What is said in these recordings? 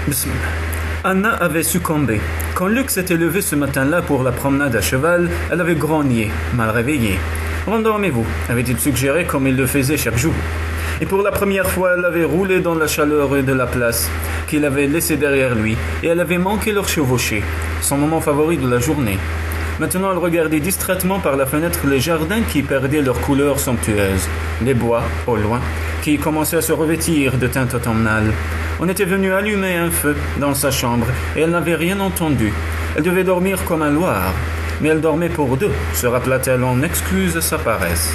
Bismillah. Anna avait succombé. Quand Luc s'était levé ce matin-là pour la promenade à cheval, elle avait grogné, mal réveillée. « Rendormez-vous », avait-il suggéré comme il le faisait chaque jour. Et pour la première fois, elle avait roulé dans la chaleur de la place qu'il avait laissée derrière lui, et elle avait manqué leur chevauchée, son moment favori de la journée. Maintenant, elle regardait distraitement par la fenêtre les jardins qui perdaient leurs couleurs somptueuses, les bois, au loin, qui commençaient à se revêtir de teintes automnales. On était venu allumer un feu dans sa chambre, et elle n'avait rien entendu. Elle devait dormir comme un loir, mais elle dormait pour deux, se rappela-t-elle en excuse sa paresse.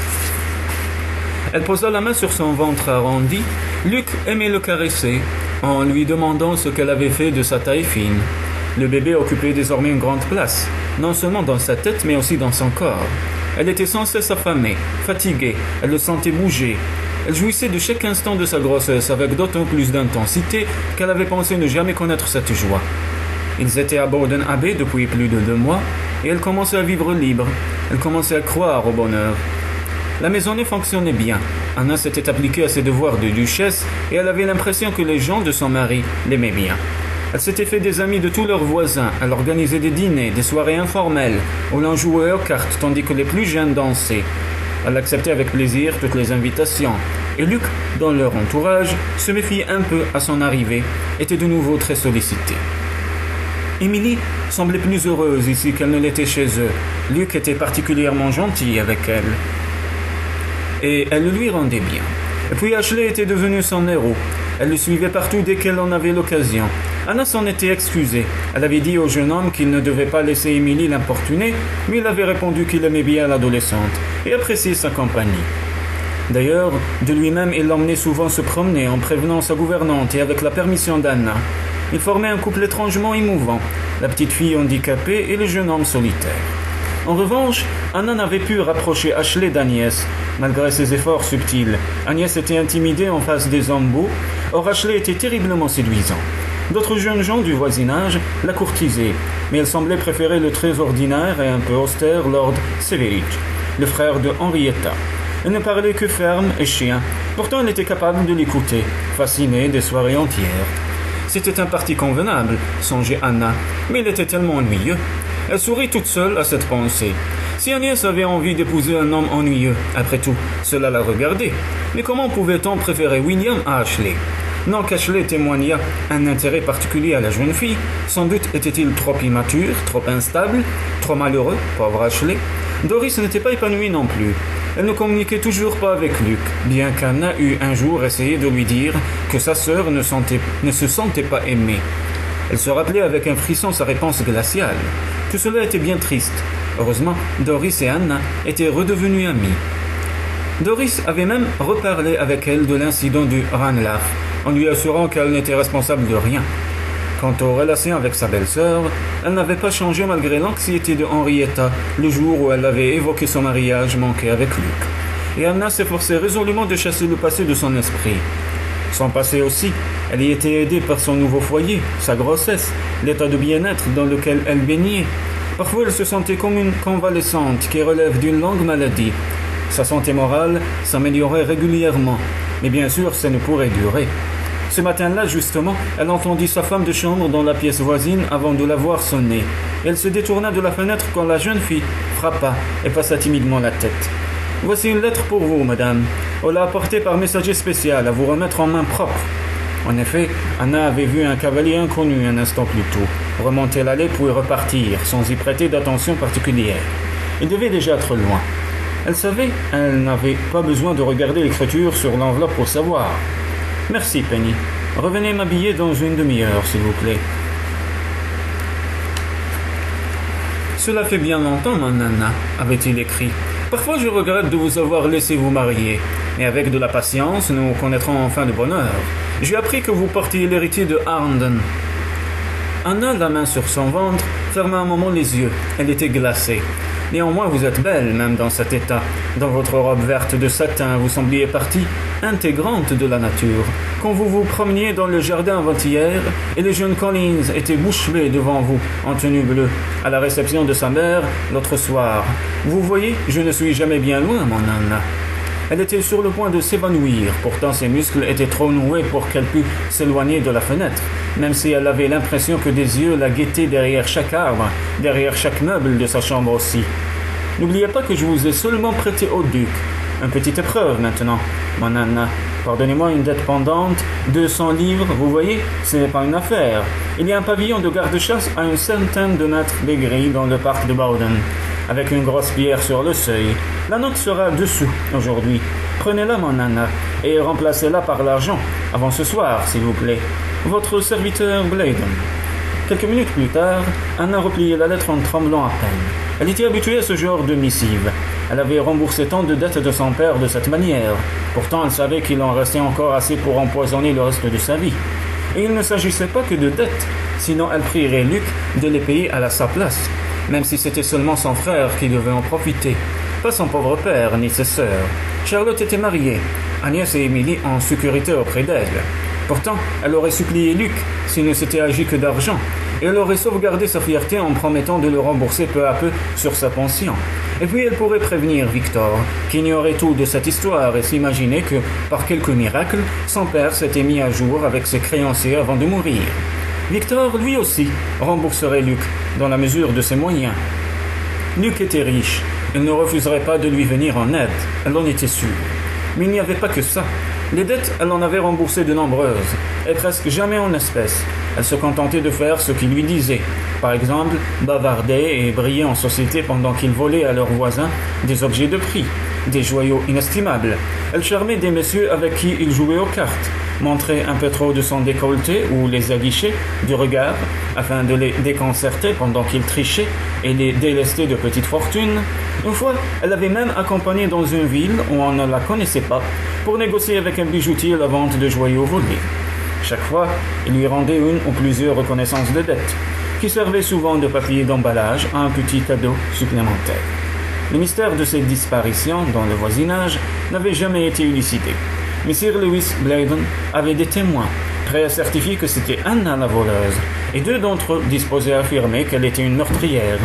Elle posa la main sur son ventre arrondi. Luc aimait le caresser, en lui demandant ce qu'elle avait fait de sa taille fine. Le bébé occupait désormais une grande place, non seulement dans sa tête, mais aussi dans son corps. Elle était sans cesse affamée, fatiguée, elle le sentait bouger. Elle jouissait de chaque instant de sa grossesse avec d'autant plus d'intensité qu'elle avait pensé ne jamais connaître cette joie. Ils étaient à Borden Abbey depuis plus de 2 mois, et elle commençait à vivre libre. Elle commençait à croire au bonheur. La maisonnée fonctionnait bien. Anna s'était appliquée à ses devoirs de duchesse, et elle avait l'impression que les gens de son mari l'aimaient bien. Elle s'était fait des amis de tous leurs voisins, elle organisait des dîners, des soirées informelles, où l'on jouait aux cartes tandis que les plus jeunes dansaient. Elle acceptait avec plaisir toutes les invitations, et Luc, dans leur entourage, se méfiait un peu à son arrivée, était de nouveau très sollicité. Émilie semblait plus heureuse ici qu'elle ne l'était chez eux. Luc était particulièrement gentil avec elle, et elle le lui rendait bien. Et puis Ashley était devenu son héros. Elle le suivait partout dès qu'elle en avait l'occasion. Anna s'en était excusée. Elle avait dit au jeune homme qu'il ne devait pas laisser Émilie l'importuner, mais il avait répondu qu'il aimait bien l'adolescente et appréciait sa compagnie. D'ailleurs, de lui-même, il l'emmenait souvent se promener en prévenant sa gouvernante et avec la permission d'Anna. Ils formaient un couple étrangement émouvant, la petite fille handicapée et le jeune homme solitaire. En revanche, Anna n'avait pu rapprocher Ashley d'Agnès, malgré ses efforts subtils. Agnès était intimidée en face des hommes beaux, or Ashley était terriblement séduisant. D'autres jeunes gens du voisinage la courtisaient, mais elle semblait préférer le très ordinaire et un peu austère Lord Severick, le frère de Henrietta. Elle ne parlait que ferme et chien, pourtant elle était capable de l'écouter, fascinée des soirées entières. C'était un parti convenable, songeait Anna, mais il était tellement ennuyeux. Elle sourit toute seule à cette pensée. Si Agnès avait envie d'épouser un homme ennuyeux, après tout, cela la regardait. Mais comment pouvait-on préférer William à Ashley ? Non qu'Ashley témoignât un intérêt particulier à la jeune fille, sans doute était-il trop immature, trop instable, trop malheureux, pauvre Ashley. Doris n'était pas épanouie non plus. Elle ne communiquait toujours pas avec Luc, bien qu'Anna eût un jour essayé de lui dire que sa sœur ne se sentait pas aimée. Elle se rappelait avec un frisson sa réponse glaciale. Tout cela était bien triste. Heureusement, Doris et Anna étaient redevenues amies. Doris avait même reparlé avec elle de l'incident du Ranelagh, en lui assurant qu'elle n'était responsable de rien. Quant aux relations avec sa belle-sœur, elle n'avait pas changé malgré l'anxiété de Henrietta le jour où elle avait évoqué son mariage manqué avec Luc. Et Anna s'efforçait résolument de chasser le passé de son esprit. Son passé aussi, elle y était aidée par son nouveau foyer, sa grossesse, l'état de bien-être dans lequel elle baignait. Parfois, elle se sentait comme une convalescente qui relève d'une longue maladie. Sa santé morale s'améliorait régulièrement, mais bien sûr, ça ne pourrait durer. Ce matin-là, justement, elle entendit sa femme de chambre dans la pièce voisine avant de la voir sonner. Elle se détourna de la fenêtre quand la jeune fille frappa et passa timidement la tête. « Voici une lettre pour vous, madame. On l'a apportée par messager spécial à vous remettre en main propre. » En effet, Anna avait vu un cavalier inconnu un instant plus tôt, remonter l'allée pour y repartir, sans y prêter d'attention particulière. Il devait déjà être loin. Elle savait, elle n'avait pas besoin de regarder l'écriture sur l'enveloppe pour savoir. « Merci, Penny. Revenez m'habiller dans une demi-heure, s'il vous plaît. » « Cela fait bien longtemps, ma nana, avait-il écrit. « Parfois, je regrette de vous avoir laissé vous marier. Et avec de la patience, nous connaîtrons enfin le bonheur. J'ai appris que vous portiez l'héritier de Harnden. » Anna, la main sur son ventre, ferma un moment les yeux. Elle était glacée. « Néanmoins, vous êtes belle, même dans cet état. Dans votre robe verte de satin, vous sembliez partie intégrante de la nature. Quand vous vous promeniez dans le jardin avant-hier, et le jeune Collins était bouche bée devant vous, en tenue bleue, à la réception de sa mère, l'autre soir. Vous voyez, je ne suis jamais bien loin, mon Anna. » Elle était sur le point de s'évanouir, pourtant ses muscles étaient trop noués pour qu'elle pût s'éloigner de la fenêtre, même si elle avait l'impression que des yeux la guettaient derrière chaque arbre, derrière chaque meuble de sa chambre aussi. N'oubliez pas que je vous ai seulement prêté au duc. Une petite épreuve maintenant, mon Anna. Pardonnez-moi une dette pendante, 200 livres, vous voyez, ce n'est pas une affaire. Il y a un pavillon de garde-chasse à une centaine de mètres des grilles dans le parc de Bowden, avec une grosse pierre sur le seuil. La note sera dessous aujourd'hui. Prenez-la, mon Anna, et remplacez-la par l'argent, avant ce soir, s'il vous plaît. Votre serviteur Bladen. Quelques minutes plus tard, Anna repliait la lettre en tremblant à peine. Elle était habituée à ce genre de missive. Elle avait remboursé tant de dettes de son père de cette manière. Pourtant, elle savait qu'il en restait encore assez pour empoisonner le reste de sa vie. Et il ne s'agissait pas que de dettes, sinon elle prierait Luc de les payer à sa place, même si c'était seulement son frère qui devait en profiter, pas son pauvre père ni ses sœurs. Charlotte était mariée, Agnès et Émilie en sécurité auprès d'elle. Pourtant, elle aurait supplié Luc s'il ne s'était agi que d'argent, et elle aurait sauvegardé sa fierté en promettant de le rembourser peu à peu sur sa pension. Et puis elle pourrait prévenir Victor, qui ignorait tout de cette histoire et s'imaginer que, par quelque miracle, son père s'était mis à jour avec ses créanciers avant de mourir. Victor, lui aussi, rembourserait Luc, dans la mesure de ses moyens. Luc était riche, il ne refuserait pas de lui venir en aide, elle en était sûre. Mais il n'y avait pas que ça. Les dettes, elle en avait remboursé de nombreuses, et presque jamais en espèces. Elle se contentait de faire ce qu'il lui disait. Par exemple, bavarder et briller en société pendant qu'ils volaient à leurs voisins des objets de prix, des joyaux inestimables. Elle charmait des messieurs avec qui ils jouaient aux cartes, montrait un peu trop de son décolleté ou les aguichait du regard afin de les déconcerter pendant qu'ils trichaient et les délester de petites fortunes. Une fois, elle avait même accompagné dans une ville où on ne la connaissait pas pour négocier avec un bijoutier la vente de joyaux volés. Chaque fois, il lui rendait une ou plusieurs reconnaissances de dette, qui servaient souvent de papier d'emballage à un petit cadeau supplémentaire. Le mystère de ces disparitions dans le voisinage n'avait jamais été élucidé. Mais Sir Lewis Bladen avait des témoins, prêts à certifier que c'était Anna la voleuse, et deux d'entre eux disposés à affirmer qu'elle était une meurtrière,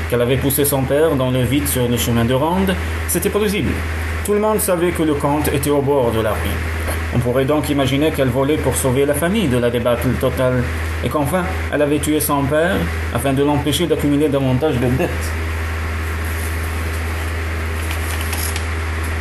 qu'elle avait poussé son père dans le vide sur le chemin de ronde. C'était plausible. Tout le monde savait que le comte était au bord de la ruine. On pourrait donc imaginer qu'elle volait pour sauver la famille de la débâcle totale, et qu'enfin, elle avait tué son père afin de l'empêcher d'accumuler davantage de dettes.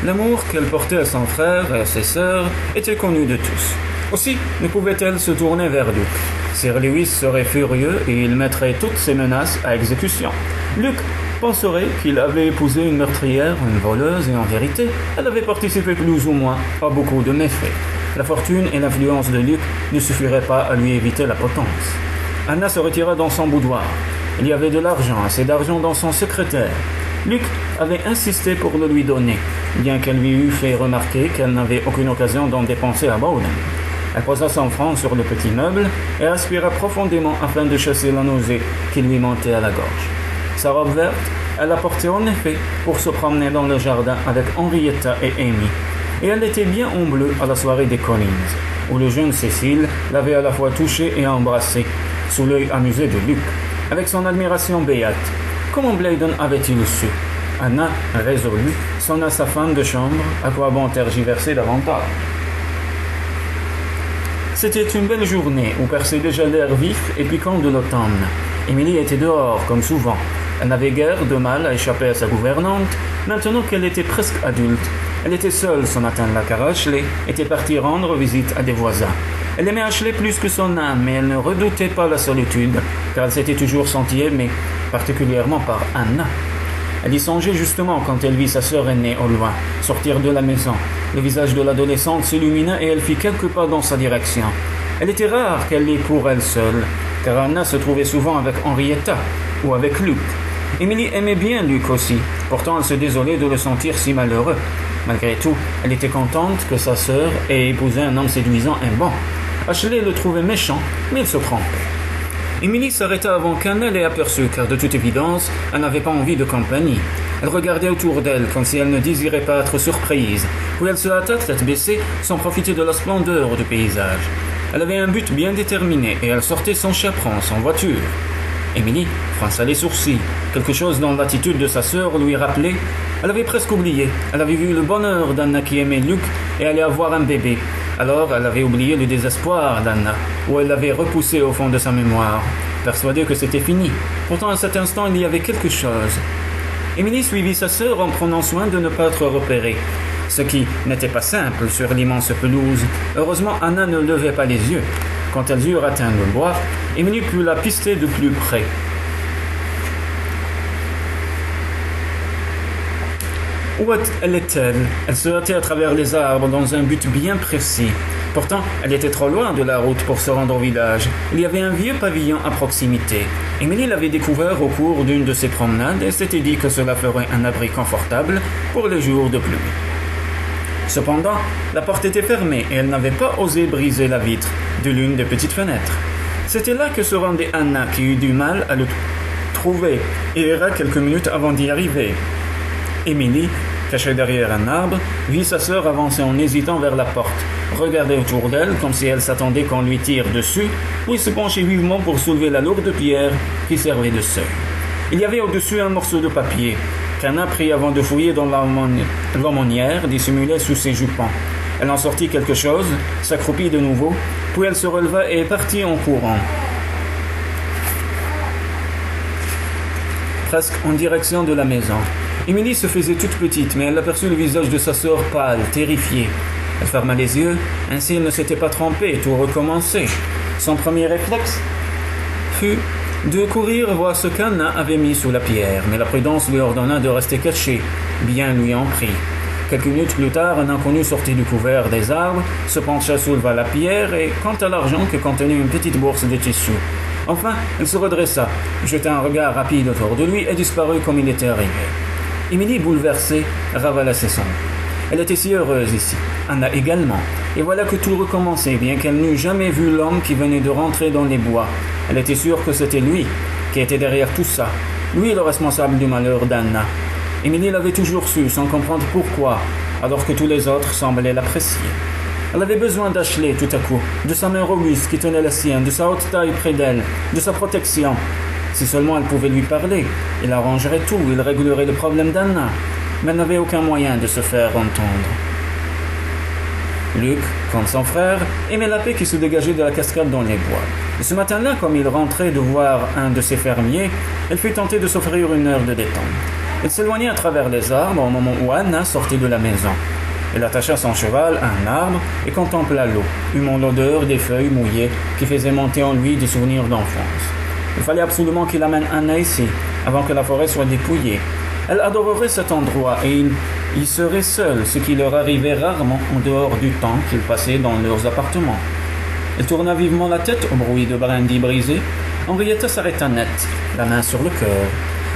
L'amour qu'elle portait à son frère et à ses sœurs était connu de tous. Aussi ne pouvait-elle se tourner vers Luc. Sir Lewis serait furieux et il mettrait toutes ses menaces à exécution. Luc penserait qu'il avait épousé une meurtrière, une voleuse, et en vérité, elle avait participé plus ou moins à beaucoup de méfaits. La fortune et l'influence de Luc ne suffiraient pas à lui éviter la potence. Anna se retira dans son boudoir. Il y avait de l'argent, assez d'argent dans son secrétaire. Luc avait insisté pour le lui donner, bien qu'elle lui eût fait remarquer qu'elle n'avait aucune occasion d'en dépenser à Bowden. Elle posa son front sur le petit meuble et aspira profondément afin de chasser la nausée qui lui montait à la gorge. Sa robe verte, elle la portait en effet pour se promener dans le jardin avec Henrietta et Amy, et elle était bien en bleu à la soirée des Collins, où le jeune Cécile l'avait à la fois touchée et embrassée, sous l'œil amusé de Luc, avec son admiration béate. Comment Bladen avait-il su? Anna, résolue, sonna sa femme de chambre, à quoi bon tergiverser davantage? C'était une belle journée où perçait déjà l'air vif et piquant de l'automne. Émilie était dehors, comme souvent. Elle n'avait guère de mal à échapper à sa gouvernante, maintenant qu'elle était presque adulte. Elle était seule ce matin-là, car Ashley était partie rendre visite à des voisins. Elle aimait Ashley plus que son âme, mais elle ne redoutait pas la solitude, car elle s'était toujours sentie aimée, particulièrement par Anna. Elle y songeait justement quand elle vit sa sœur aînée au loin, sortir de la maison. Le visage de l'adolescente s'illumina et elle fit quelques pas dans sa direction. Elle était rare qu'elle l'ait pour elle seule, car Anna se trouvait souvent avec Henrietta ou avec Luc. Émilie aimait bien Luc aussi, pourtant elle se désolait de le sentir si malheureux. Malgré tout, elle était contente que sa sœur ait épousé un homme séduisant et bon. Ashley le trouvait méchant, mais il se trompait. Émilie s'arrêta avant qu'Anna l'ait aperçue, car de toute évidence, elle n'avait pas envie de compagnie. Elle regardait autour d'elle, comme si elle ne désirait pas être surprise, puis elle se hâta, tête baissée, sans profiter de la splendeur du paysage. Elle avait un but bien déterminé, et elle sortait sans chaperon, sans voiture. Émilie fronça les sourcils. Quelque chose dans l'attitude de sa sœur lui rappelait. Elle avait presque oublié. Elle avait vu le bonheur d'Anna qui aimait Luc et allait avoir un bébé. Alors elle avait oublié le désespoir d'Anna, ou elle l'avait repoussé au fond de sa mémoire, persuadée que c'était fini. Pourtant, à cet instant, il y avait quelque chose. Émilie suivit sa sœur en prenant soin de ne pas être repérée, ce qui n'était pas simple sur l'immense pelouse. Heureusement, Anna ne levait pas les yeux. Quand elles eurent atteint le bois, Émilie put la pister de plus près. Où était-elle? Elle se hâtait à travers les arbres dans un but bien précis. Pourtant, elle était trop loin de la route pour se rendre au village. Il y avait un vieux pavillon à proximité. Émilie l'avait découvert au cours d'une de ses promenades et s'était dit que cela ferait un abri confortable pour les jours de pluie. Cependant, la porte était fermée et elle n'avait pas osé briser la vitre de l'une des petites fenêtres. C'était là que se rendait Anna, qui eut du mal à le trouver et erra quelques minutes avant d'y arriver. Émilie, cachée derrière un arbre, vit sa sœur avancer en hésitant vers la porte, regarder autour d'elle comme si elle s'attendait qu'on lui tire dessus, puis se pencher vivement pour soulever la lourde pierre qui servait de seuil. Il y avait au-dessus un morceau de papier qu'Anna prit avant de fouiller dans l'aumônière dissimulée sous ses jupons. Elle en sortit quelque chose, s'accroupit de nouveau, puis elle se releva et partit en courant, presque en direction de la maison. Émilie se faisait toute petite, mais elle aperçut le visage de sa sœur pâle, terrifiée. Elle ferma les yeux, ainsi elle ne s'était pas trompée et tout recommençait. Son premier réflexe fut de courir voir ce qu'Anna avait mis sous la pierre, mais la prudence lui ordonna de rester cachée, bien lui en prit. Quelques minutes plus tard, un inconnu sortit du couvert des arbres, se pencha, souleva la pierre et quant à l'argent que contenait une petite bourse de tissu. Enfin, elle se redressa, jeta un regard rapide autour de lui et disparut comme il était arrivé. Émilie, bouleversée, ravala ses sons. Elle était si heureuse ici, Anna également, et voilà que tout recommençait, bien qu'elle n'eût jamais vu l'homme qui venait de rentrer dans les bois. Elle était sûre que c'était lui qui était derrière tout ça, lui le responsable du malheur d'Anna. Émilie l'avait toujours su, sans comprendre pourquoi, alors que tous les autres semblaient l'apprécier. Elle avait besoin d'Ashley tout à coup, de sa main robuste qui tenait la sienne, de sa haute taille près d'elle, de sa protection. Si seulement elle pouvait lui parler, il arrangerait tout, il réglerait le problème d'Anna. Mais elle n'avait aucun moyen de se faire entendre. Luc, comme son frère, aimait la paix qui se dégageait de la cascade dans les bois. Et ce matin-là, comme il rentrait de voir un de ses fermiers, elle fut tentée de s'offrir une heure de détente. Elle s'éloignait à travers les arbres au moment où Anna sortait de la maison. Elle attacha son cheval à un arbre et contempla l'eau, humant l'odeur des feuilles mouillées qui faisaient monter en lui des souvenirs d'enfance. Il fallait absolument qu'il amène Anna ici, avant que la forêt soit dépouillée. Elle adorerait cet endroit et il y serait seul, ce qui leur arrivait rarement en dehors du temps qu'ils passaient dans leurs appartements. Elle tourna vivement la tête au bruit de brindilles brisées. Henrietta s'arrêta net, la main sur le cœur.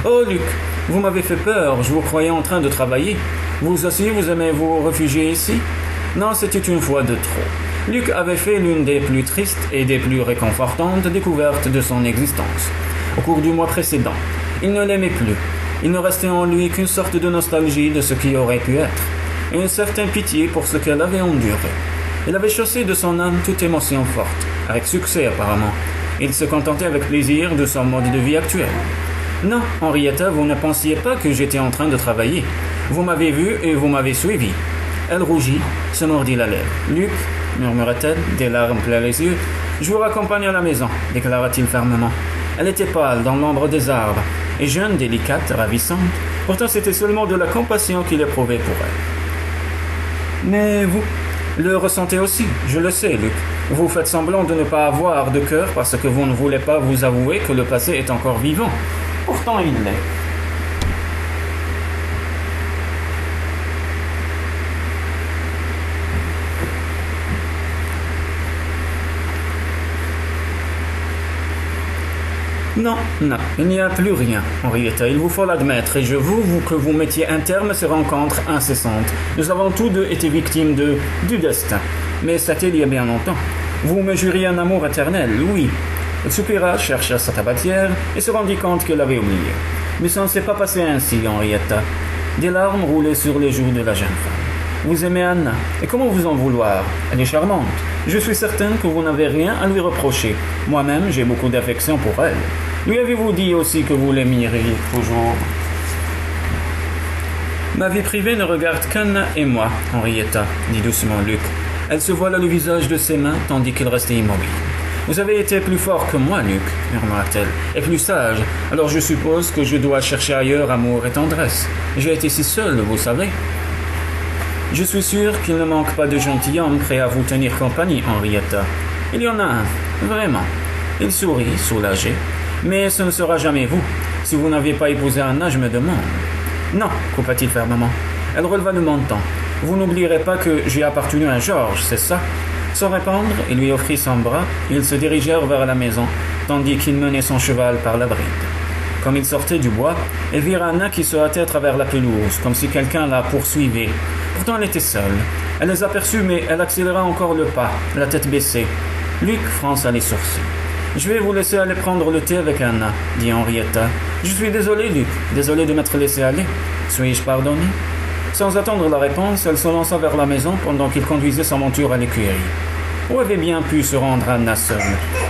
« Oh, Luc, vous m'avez fait peur, je vous croyais en train de travailler. Vous aussi, vous aimez vous réfugier ici ?» Non, c'était une fois de trop. Luc avait fait l'une des plus tristes et des plus réconfortantes découvertes de son existence. Au cours du mois précédent, il ne l'aimait plus. Il ne restait en lui qu'une sorte de nostalgie de ce qui aurait pu être, et une certaine pitié pour ce qu'elle avait enduré. Il avait chassé de son âme toute émotion forte, avec succès apparemment. Il se contentait avec plaisir de son mode de vie actuel. Non, Henrietta, vous ne pensiez pas que j'étais en train de travailler. Vous m'avez vu et vous m'avez suivi. Elle rougit, se mordit la lèvre. Luc, murmura-t-elle, des larmes plein les yeux. Je vous raccompagne à la maison, déclara-t-il fermement. Elle était pâle dans l'ombre des arbres, et jeune, délicate, ravissante. Pourtant, c'était seulement de la compassion qu'il éprouvait pour elle. Mais vous le ressentez aussi, je le sais, Luc. Vous faites semblant de ne pas avoir de cœur parce que vous ne voulez pas vous avouer que le passé est encore vivant. Pourtant, il l'est. Non, il n'y a plus rien, Henrietta, il vous faut l'admettre, et je veux que vous mettiez un terme à ces rencontres incessantes. Nous avons tous deux été victimes du destin, mais c'était il y a bien longtemps. Vous me juriez un amour éternel, oui. Elle soupira, chercha sa tabatière, et se rendit compte qu'elle avait oublié. Mais ça ne s'est pas passé ainsi, Henrietta. Des larmes roulaient sur les joues de la jeune femme. Vous aimez Anna, et comment vous en vouloir? Elle est charmante. Je suis certaine que vous n'avez rien à lui reprocher. Moi-même, j'ai beaucoup d'affection pour elle. Lui avez-vous dit aussi que vous l'aimeriez toujours? Ma vie privée ne regarde qu'Anna et moi, Henrietta, dit doucement Luc. Elle se voila le visage de ses mains tandis qu'il restait immobile. Vous avez été plus fort que moi, Luc, murmura-t-elle, et plus sage. Alors je suppose que je dois chercher ailleurs amour et tendresse. J'ai été si seule, vous savez. Je suis sûr qu'il ne manque pas de gentilhomme prêt à vous tenir compagnie, Henrietta. Il y en a un, vraiment. Il sourit, soulagé. Mais ce ne sera jamais vous. Si vous n'aviez pas épousé Anna, je me demande. Non, coupa-t-il fermement. Elle releva le menton. Vous n'oublierez pas que j'ai appartenu à Georges, c'est ça? Sans répondre, il lui offrit son bras. Ils se dirigèrent vers la maison, tandis qu'il menait son cheval par la bride. Comme ils sortaient du bois, ils virent Anna qui se hâtait à travers la pelouse, comme si quelqu'un la poursuivait. Pourtant, elle était seule. Elle les aperçut, mais elle accéléra encore le pas, la tête baissée. Luc fronça les sourcils. « Je vais vous laisser aller prendre le thé avec Anna, » dit Henrietta. « Je suis désolé, Luc, désolé de m'être laissé aller. Suis-je pardonné ?» Sans attendre la réponse, elle se lança vers la maison pendant qu'il conduisait sa monture à l'écurie. Où avait bien pu se rendre Anna seule?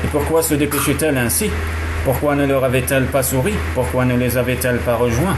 Et pourquoi se dépêchait-elle ainsi? Pourquoi ne leur avait-elle pas souri? Pourquoi ne les avait-elle pas rejoints?